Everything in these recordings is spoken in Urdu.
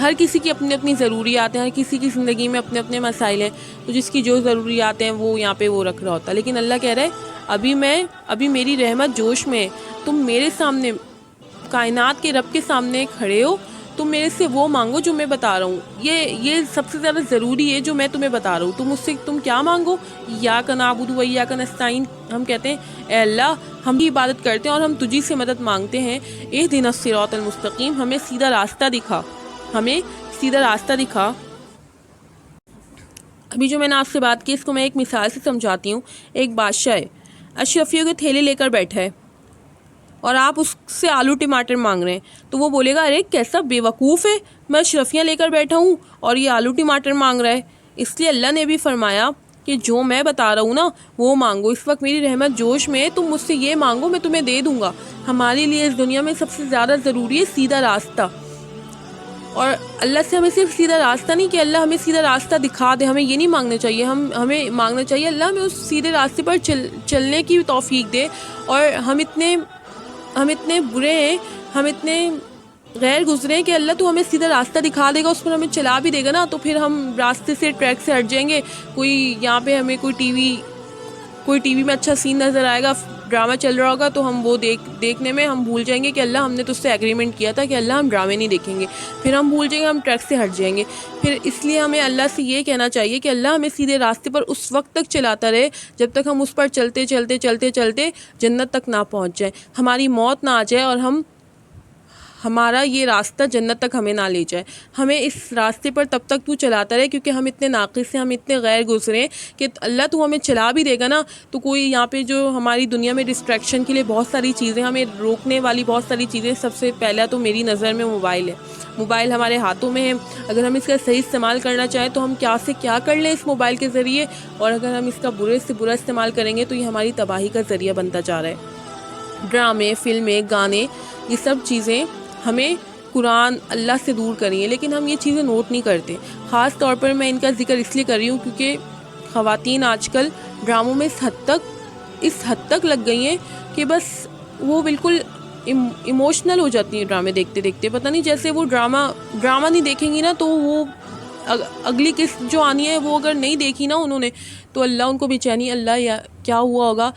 ہر کسی کی اپنی اپنی ضروریات ہیں، ہر کسی کی زندگی میں اپنے اپنے مسائل ہیں، تو جس کی جو ضروریات ہیں وہ یہاں پہ وہ رکھ رہا ہوتا ہے. لیکن اللہ کہہ رہا ہے ابھی میری رحمت جوش میں ہے، تم میرے سامنے کائنات کے رب کے سامنے کھڑے ہو، تم میرے سے وہ مانگو جو میں بتا رہا ہوں. یہ سب سے زیادہ ضروری ہے جو میں تمہیں بتا رہا ہوں. تم مجھ سے تم کیا مانگو؟ ایاک نعبد و ایاک نستعین. ہم کہتے ہیں اے اللہ ہم بھی عبادت کرتے ہیں اور ہم تجھی سے مدد مانگتے ہیں. اہدنا الصراط المستقیم، ہمیں سیدھا راستہ دکھا، ہمیں سیدھا راستہ دکھا. ابھی جو میں نے آپ سے بات کی اس کو میں ایک مثال سے سمجھاتی ہوں. ایک بادشاہ ہے، اشرفیوں کے تھیلے لے کر بیٹھا ہے اور آپ اس سے آلو ٹماٹر مانگ رہے ہیں، تو وہ بولے گا ارے کیسا بے وقوف ہے، میں اشرفیاں لے کر بیٹھا ہوں اور یہ آلو ٹماٹر مانگ رہا ہے. اس لیے اللہ نے بھی فرمایا کہ جو میں بتا رہا ہوں نا وہ مانگو. اس وقت میری رحمت جوش میں ہے، تم مجھ سے یہ مانگو میں تمہیں دے دوں گا. ہمارے لیے اس دنیا میں سب سے زیادہ ضروری ہے سیدھا راستہ. اور اللہ سے ہمیں صرف سیدھا راستہ نہیں کہ اللہ ہمیں سیدھا راستہ دکھا دے، ہمیں یہ نہیں مانگنا چاہیے. ہمیں مانگنا چاہیے اللہ ہمیں اس سیدھے راستے پر چلنے کی توفیق دے. اور ہم اتنے برے ہیں، ہم اتنے غیر گزرے ہیں کہ اللہ تو ہمیں سیدھا راستہ دکھا دے گا، اس پر ہمیں چلا بھی دے گا نا، تو پھر ہم راستے سے ٹریک سے ہٹ جائیں گے. کوئی یہاں پہ ہمیں کوئی ٹی وی میں اچھا سین نظر آئے گا، ڈرامہ چل رہا ہوگا، تو ہم وہ دیکھنے میں ہم بھول جائیں گے کہ اللہ ہم نے تو اس سے ایگریمنٹ کیا تھا کہ اللہ ہم ڈرامے نہیں دیکھیں گے. پھر ہم بھول جائیں گے، ہم ٹریک سے ہٹ جائیں گے. پھر اس لیے ہمیں اللہ سے یہ کہنا چاہیے کہ اللہ ہمیں سیدھے راستے پر اس وقت تک چلاتا رہے جب تک ہم اس پر چلتے چلتے چلتے چلتے جنت تک نہ پہنچ جائیں، ہماری موت نہ آ جائے اور ہمارا یہ راستہ جنت تک ہمیں نہ لے جائے. ہمیں اس راستے پر تب تک تو چلاتا رہے کیونکہ ہم اتنے ناقص ہیں، ہم اتنے غیر گزرے ہیں کہ اللہ تو ہمیں چلا بھی دے گا نا، تو کوئی یہاں پہ جو ہماری دنیا میں ڈسٹریکشن کے لیے بہت ساری چیزیں، ہمیں روکنے والی بہت ساری چیزیں. سب سے پہلا تو میری نظر میں موبائل ہے. موبائل ہمارے ہاتھوں میں ہے، اگر ہم اس کا صحیح استعمال کرنا چاہیں تو ہم کیا سے کیا کر لیں اس موبائل کے ذریعے، اور اگر ہم اس کا برے سے برا استعمال کریں گے تو یہ ہماری تباہی کا ذریعہ بنتا جا رہا ہے. ڈرامے، فلمیں، گانے، یہ سب چیزیں ہمیں قرآن اللہ سے دور کری ہیں، لیکن ہم یہ چیزیں نوٹ نہیں کرتے. خاص طور پر میں ان کا ذکر اس لیے کر رہی ہوں کیونکہ خواتین آج کل ڈراموں میں اس حد تک لگ گئی ہیں کہ بس وہ بالکل ایموشنل ہو جاتی ہیں ڈرامے دیکھتے دیکھتے. پتہ نہیں جیسے وہ ڈرامہ نہیں دیکھیں گی نا تو وہ اگلی قسط جو آنی ہے وہ اگر نہیں دیکھی نا انہوں نے تو اللہ ان کو بے چینی، اللہ کیا ہوا ہوگا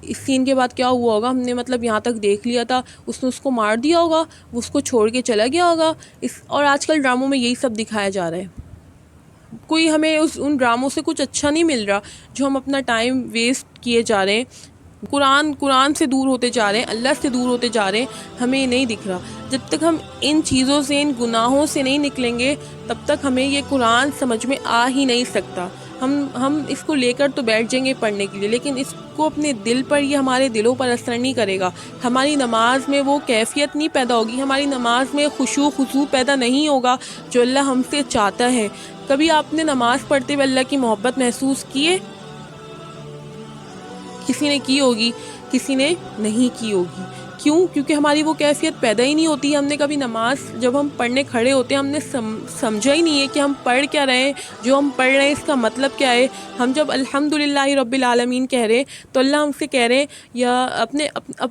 اس سین کے بعد، کیا ہوا ہوگا، ہم نے مطلب یہاں تک دیکھ لیا تھا، اس نے اس کو مار دیا ہوگا، وہ اس کو چھوڑ کے چلا گیا ہوگا. اور آج کل ڈراموں میں یہی سب دکھایا جا رہا ہے. کوئی ہمیں ان ڈراموں سے کچھ اچھا نہیں مل رہا، جو ہم اپنا ٹائم ویسٹ کیے جا رہے ہیں، قرآن سے دور ہوتے جا رہے ہیں، اللہ سے دور ہوتے جا رہے ہیں، ہمیں یہ نہیں دکھ رہا. جب تک ہم ان چیزوں سے، ان گناہوں سے نہیں نکلیں گے تب تک ہمیں یہ قرآن سمجھ میں آ ہی نہیں سکتا. ہم اس کو لے کر تو بیٹھ جائیں گے پڑھنے کے لیے، لیکن اس کو اپنے دل پر، یہ ہمارے دلوں پر اثر نہیں کرے گا. ہماری نماز میں وہ کیفیت نہیں پیدا ہوگی، ہماری نماز میں خشوع خضوع پیدا نہیں ہوگا جو اللہ ہم سے چاہتا ہے. کبھی آپ نے نماز پڑھتے ہوئے اللہ کی محبت محسوس کیے؟ کسی نے کی ہوگی، کسی نے نہیں کی ہوگی. کیوں؟ کیونکہ ہماری وہ کیفیت پیدا ہی نہیں ہوتی. ہم نے کبھی نماز جب ہم پڑھنے کھڑے ہوتے ہیں ہم نے سمجھا ہی نہیں ہے کہ ہم پڑھ کیا رہے ہیں، جو ہم پڑھ رہے ہیں اس کا مطلب کیا ہے. ہم جب الحمدللہ رب العالمین کہہ رہے ہیں تو اللہ ہم سے کہہ رہے ہیں، یا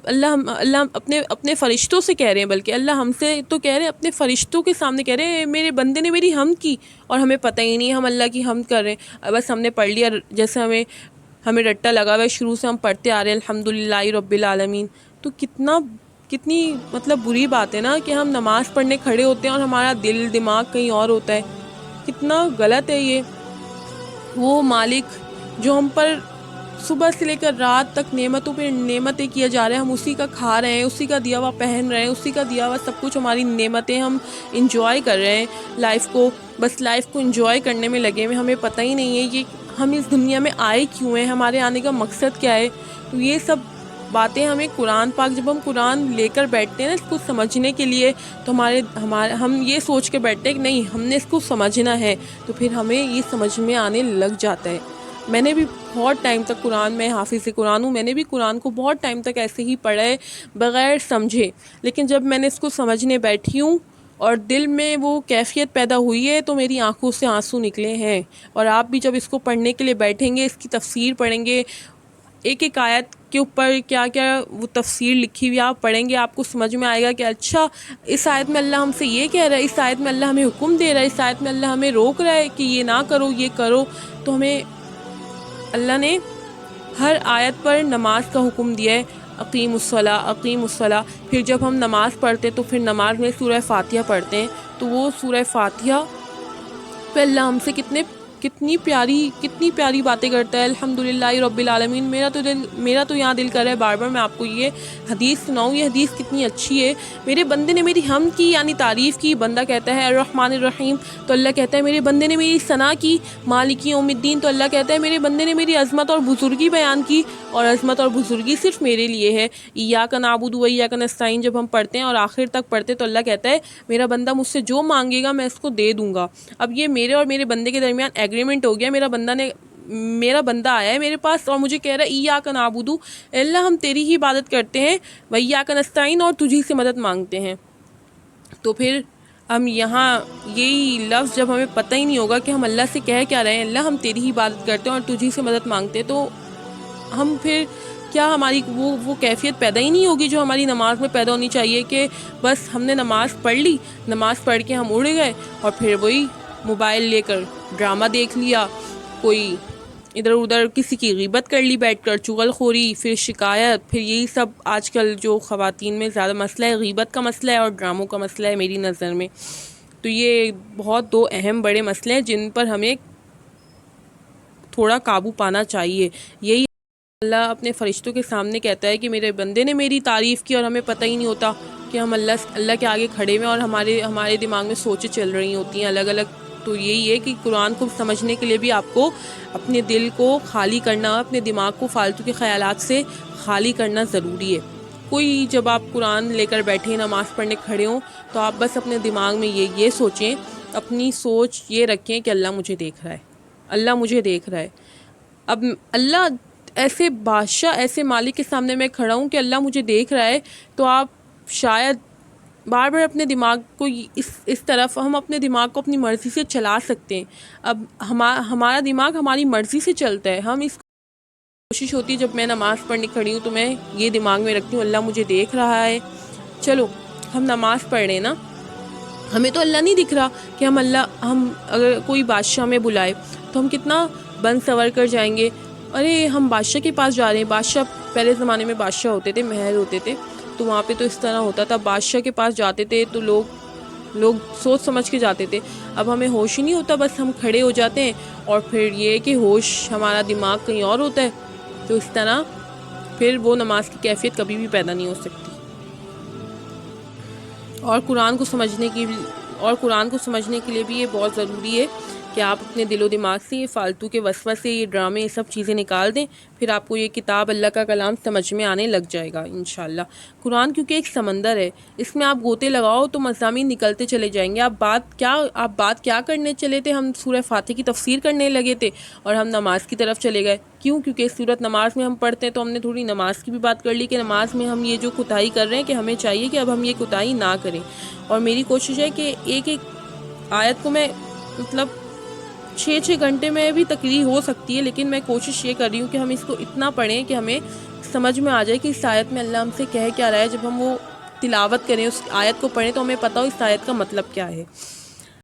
اللہ اپنے فرشتوں سے کہہ رہے ہیں، بلکہ اللہ ہم سے تو کہہ رہے ہیں، اپنے فرشتوں کے سامنے کہہ رہے ہیں میرے بندے نے میری حمد کی، اور ہمیں پتہ ہی نہیں ہے ہم اللہ کی حمد کر رہے ہیں. بس ہم نے پڑھ لیا جیسے ہمیں رٹا لگا ہوا ہے، شروع سے ہم پڑھتے آ رہے ہیں الحمدللہ رب العالمین. تو کتنی مطلب بری بات ہے نا کہ ہم نماز پڑھنے کھڑے ہوتے ہیں اور ہمارا دل دماغ کہیں اور ہوتا ہے. کتنا غلط ہے یہ. وہ مالک جو ہم پر صبح سے لے کر رات تک نعمتوں پہ نعمتیں کیا جا رہے ہیں، ہم اسی کا کھا رہے ہیں، اسی کا دیا ہوا پہن رہے ہیں، اسی کا دیا ہوا سب کچھ ہماری نعمتیں، ہم انجوائے کر رہے ہیں لائف کو. بس لائف کو انجوائے کرنے میں لگے ہوئے، ہمیں پتہ ہی نہیں ہے کہ ہم اس دنیا میں آئے کیوں ہیں، ہمارے آنے کا مقصد کیا ہے. تو یہ سب باتیں ہمیں قرآن پاک، جب ہم قرآن لے کر بیٹھتے ہیں نا اس کو سمجھنے کے لیے، تو ہم یہ سوچ کے بیٹھتے ہیں کہ نہیں ہم نے اس کو سمجھنا ہے، تو پھر ہمیں یہ سمجھ میں آنے لگ جاتا ہے. میں نے بھی بہت ٹائم تک میں حافظ قرآن ہوں، میں نے بھی قرآن کو بہت ٹائم تک ایسے ہی پڑھا ہے بغیر سمجھے. لیکن جب میں نے اس کو سمجھنے بیٹھی ہوں اور دل میں وہ کیفیت پیدا ہوئی ہے تو میری آنکھوں سے آنسو نکلے ہیں. اور آپ بھی جب اس کو پڑھنے کے لیے بیٹھیں گے، اس کی تفسیر پڑھیں گے، ایک ایک آیت کے اوپر کیا کیا وہ تفسیر لکھی ہوئی آپ پڑھیں گے، آپ کو سمجھ میں آئے گا کہ اچھا اس آیت میں اللہ ہم سے یہ کہہ رہا ہے، اس آیت میں اللہ ہمیں حکم دے رہا ہے، اس آیت میں اللہ ہمیں روک رہا ہے کہ یہ نہ کرو یہ کرو۔ تو ہمیں اللہ نے ہر آیت پر نماز کا حکم دیا ہے، اقیم الصلاۃ اقیم الصلاۃ۔ پھر جب ہم نماز پڑھتے تو پھر نماز میں سورہ فاتحہ پڑھتے ہیں، تو وہ سورہ فاتحہ پہ اللہ ہم سے کتنی پیاری باتیں کرتا ہے۔ الحمدللہ رب العالمین۔ میرا تو یہاں دل کر رہا ہے بار بار میں آپ کو یہ حدیث سناؤں۔ یہ حدیث کتنی اچھی ہے۔ میرے بندے نے میری حمد کی یعنی تعریف کی، بندہ کہتا ہے الرحمن الرحیم تو اللہ کہتا ہے میرے بندے نے میری ثنا کی، مالک یوم الدین تو اللہ کہتا ہے میرے بندے نے میری عظمت اور بزرگی بیان کی، اور عظمت اور بزرگی صرف میرے لیے ہے۔ ایاک نعبد و ایاک نستعین جب ہم پڑھتے ہیں اور آخر تک پڑھتے تو اللہ کہتا ہے میرا بندہ مجھ سے جو مانگے گا میں اس کو دے دوں گا۔ اب یہ میرے اور میرے بندے کے درمیان ایگریمنٹ ہو گیا۔ میرا بندہ آیا ہے میرے پاس اور مجھے کہہ رہا ہے ایاک نعبد، اللہ ہم تیری ہی عبادت کرتے ہیں، و ایاک نستعین اور تجھی سے مدد مانگتے ہیں۔ تو پھر ہم یہاں یہی لفظ جب ہمیں پتہ ہی نہیں ہوگا کہ ہم اللہ سے کہہ کیا رہے ہیں، اللہ ہم تیری ہی عبادت کرتے ہیں اور تجھی سے مدد مانگتے ہیں، تو ہم پھر کیا ہماری وہ کیفیت پیدا ہی نہیں ہوگی جو ہماری نماز میں پیدا ہونی چاہیے کہ بس ہم نے نماز پڑھ لی، نماز پڑھ کے ہم اڑ گئے اور پھر وہی موبائل لے کر ڈرامہ دیکھ لیا، کوئی ادھر ادھر کسی کی غیبت کر لی بیٹھ کر، چغل خوری، پھر شکایت، پھر یہی سب آج کل جو خواتین میں زیادہ مسئلہ ہے، غیبت کا مسئلہ ہے اور ڈراموں کا مسئلہ ہے میری نظر میں۔ تو یہ بہت دو اہم بڑے مسئلے ہیں جن پر ہمیں تھوڑا قابو پانا چاہیے۔ یہی اللہ اپنے فرشتوں کے سامنے کہتا ہے کہ میرے بندے نے میری تعریف کی، اور ہمیں پتہ ہی نہیں ہوتا کہ ہم اللہ کے آگے کھڑے ہوئے اور ہمارے دماغ میں سوچیں چل رہی ہوتی ہیں الگ الگ۔ تو یہی ہے کہ قرآن کو سمجھنے کے لیے بھی آپ کو اپنے دل کو خالی کرنا، اپنے دماغ کو فالتو کے خیالات سے خالی کرنا ضروری ہے۔ کوئی جب آپ قرآن لے کر بیٹھے نماز پڑھنے کھڑے ہوں تو آپ بس اپنے دماغ میں یہ سوچیں، اپنی سوچ یہ رکھیں کہ اللہ مجھے دیکھ رہا ہے، اللہ مجھے دیکھ رہا ہے۔ اب اللہ ایسے بادشاہ، ایسے مالک کے سامنے میں کھڑا ہوں کہ اللہ مجھے دیکھ رہا ہے، تو آپ شاید بار بار اپنے دماغ کو اس طرف، ہم اپنے دماغ کو اپنی مرضی سے چلا سکتے ہیں۔ اب ہمارا دماغ ہماری مرضی سے چلتا ہے، ہم اس کوشش ہوتی ہے جب میں نماز پڑھنے کھڑی ہوں تو میں یہ دماغ میں رکھتی ہوں اللہ مجھے دیکھ رہا ہے۔ چلو ہم نماز پڑھ رہے ہیں نا، ہمیں تو اللہ نہیں دکھ رہا کہ ہم اگر کوئی بادشاہ ہمیں بلائے تو ہم کتنا بن سور کر جائیں گے، ارے ہم بادشاہ کے پاس جا رہے ہیں۔ بادشاہ پہلے زمانے میں بادشاہ ہوتے تھے، محل ہوتے تھے، تو وہاں پہ تو اس طرح ہوتا تھا، بادشاہ کے پاس جاتے تھے تو لوگ سوچ سمجھ کے جاتے تھے۔ اب ہمیں ہوش ہی نہیں ہوتا، بس ہم کھڑے ہو جاتے ہیں اور پھر یہ کہ ہوش ہمارا دماغ کہیں اور ہوتا ہے، تو اس طرح پھر وہ نماز کی کیفیت کبھی بھی پیدا نہیں ہو سکتی۔ اور قرآن کو سمجھنے کے لیے بھی یہ بہت ضروری ہے کہ آپ اپنے دل و دماغ سے یہ فالتو کے وسوسے، یہ ڈرامے، یہ سب چیزیں نکال دیں، پھر آپ کو یہ کتاب اللہ کا کلام سمجھ میں آنے لگ جائے گا انشاءاللہ۔ قرآن کیونکہ ایک سمندر ہے، اس میں آپ گوتے لگاؤ تو مضامین نکلتے چلے جائیں گے۔ آپ بات کیا کرنے چلے تھے؟ ہم سورہ فاتحہ کی تفسیر کرنے لگے تھے اور ہم نماز کی طرف چلے گئے۔ کیونکہ سورت نماز میں ہم پڑھتے ہیں تو ہم نے تھوڑی نماز کی بھی بات کر لی کہ نماز میں ہم یہ جو کوتاہی کر رہے ہیں کہ ہمیں چاہیے کہ اب ہم یہ کوتاہی نہ کریں۔ اور میری کوشش ہے کہ ایک آیت کو میں 6 گھنٹے میں بھی تقریر ہو سکتی ہے، لیکن میں کوشش یہ کر رہی ہوں کہ ہم اس کو اتنا پڑھیں کہ ہمیں سمجھ میں آ جائے کہ اس آیت میں اللہ ہم سے کہہ کیا رہا ہے۔ جب ہم وہ تلاوت کریں، اس آیت کو پڑھیں تو ہمیں پتہ ہو اس آیت کا مطلب کیا ہے۔